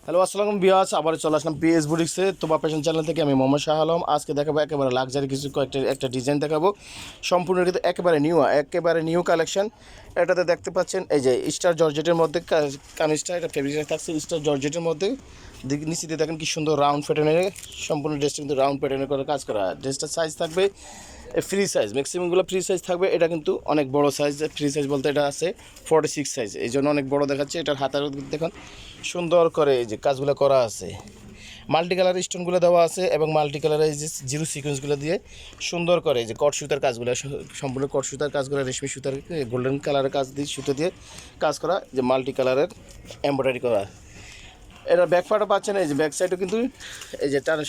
Hello আসসালামু বিয়াস, আবার চলে আসলাম পিএস বুটিক্সে তোবা ফ্যাশন চ্যানেল থেকে। আমি মোহাম্মদ শাহ আলম। আজকে দেখাবো একেবারে লাক্সারি কিছু একটা ডিজাইন দেখাবো, সম্পূর্ণ কিন্তু একেবারে নিউ কালেকশন। এটাতে দেখতে পাচ্ছেন এই যে স্টার জর্জেটের মধ্যে কামিজটা, এটা ফেব্রিকটা থাকছে স্টার জর্জেটের মধ্যে। নিচে দেখেন কি সুন্দর রাউন্ড প্যাটার্নের, সম্পূর্ণ ড্রেসটা কিন্তু রাউন্ড প্যাটার্নের করে কাজ করা। ড্রেসটার সাইজ থাকবে ফ্রি সাইজ, ম্যাক্সিমামগুলো ফ্রি সাইজ থাকবে। এটা কিন্তু অনেক বড় সাইজ, ফ্রি সাইজ বলতে এটা আছে 46 সাইজ, এই জন্য অনেক বড় দেখাচ্ছে। এটার হাতার দেখুন সুন্দর করে এই যে কাজগুলো করা আছে, মাল্টি কালার স্টোনগুলো দেওয়া আছে এবং মাল্টি কালারের এই যে জিরো সিকোয়েন্সগুলো দিয়ে সুন্দর করে এই যে কট সুতার কাজগুলো, সম্পূর্ণ কট সুতার কাজগুলো, রেশমি সুতার গোল্ডেন কালারের কাজ দিয়ে সুতো দিয়ে কাজ করা, যে মাল্টি কালারের এমব্রয়ডারি করা। এটা ব্যাক পার্টও পাচ্ছেন, এই যে ব্যাক সাইডও কিন্তু এই যে টানা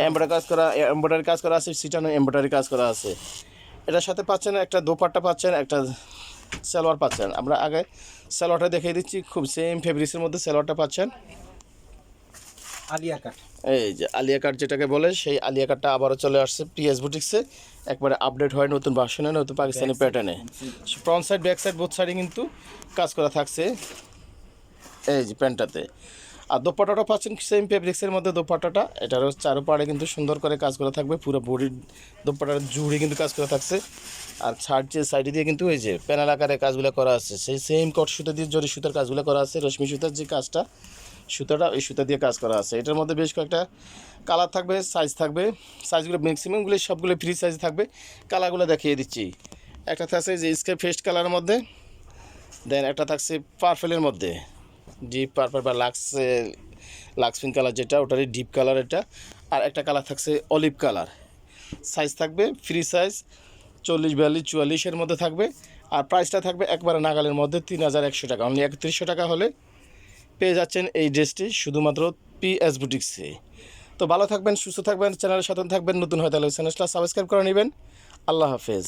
এমব্রয়ডারি কাজ করা আছে, সিটানো এমব্রয়ডারি কাজ করা আছে। এটার সাথে পাচ্ছেন একটা দোপাট্টা পাচ্ছেন, একটা সালোয়ার পাচ্ছেন। আমরা আগে সালোয়ারটা দেখিয়ে দিচ্ছি, খুব সেম ফেব্রিক্সের মধ্যে সালোয়ারটা পাচ্ছেন। আলিয়া কাট, এই যে আলিয়া কাট যেটাকে বলে, সেই আলিয়া কাটটা আবারও চলে আসছে পিএস বুটিক্সে, একবারে আপডেট হয় নতুন ভার্সনে, নতুন পাকিস্তানি প্যাটার্নে। Front side back side both সাইডে কিন্তু কাজ করা থাকছে এই যে প্যান্টটাতে। আর দোপাট্টাটা পাচ্ছেন সেম ফেব্রিক্সের মধ্যে দোপাট্টাটা, এটারও চারোপাড়ে কিন্তু সুন্দর করে কাজ করা থাকবে, পুরো বডির দোপাট্টার জুড়ে কিন্তু কাজ করা থাকছে। আর সাইডে দিয়ে কিন্তু এই যে প্যানেল আকারে কাজগুলো করা আছে, সেই সেম কট সুতা দিয়ে জরি সুতার কাজগুলো করা আছে, রশ্মি সুতার যে কাজটা সুতাটা ওই সুতা দিয়ে কাজ করা আছে। এটার মধ্যে বেশ কয়েকটা কালার থাকবে, সাইজ থাকবে, সাইজগুলো ম্যাক্সিমামগুলো সবগুলো ফ্রি সাইজ থাকবে। কালারগুলো দেখিয়ে দিচ্ছি, একটা থাকছে যে স্কাই ফেস্ট কালারের মধ্যে, দেন একটা থাকছে পার্পেলের মধ্যে, ডিপ পার্পল বা লাক্স পিঙ্ক কালার যেটা, ওটারই ডিপ কালার এটা। আর একটা কালার থাকছে অলিভ কালার। সাইজ থাকবে ফ্রি সাইজ 40, 42, 44-এর মধ্যে থাকবে। আর প্রাইসটা থাকবে একবারে নাগালের মধ্যে 3100 টাকা, অনলি 3100 টাকা হলে পেয়ে যাচ্ছেন এই ড্রেসটি শুধুমাত্র পিএস বুটিক্সে। তো ভালো থাকবেন, সুস্থ থাকবেন, চ্যানেলের সাথে থাকবেন। নতুন হয় তাহলে চ্যানেলটা সাবস্ক্রাইব করে নেবেন। আল্লাহ হাফেজ।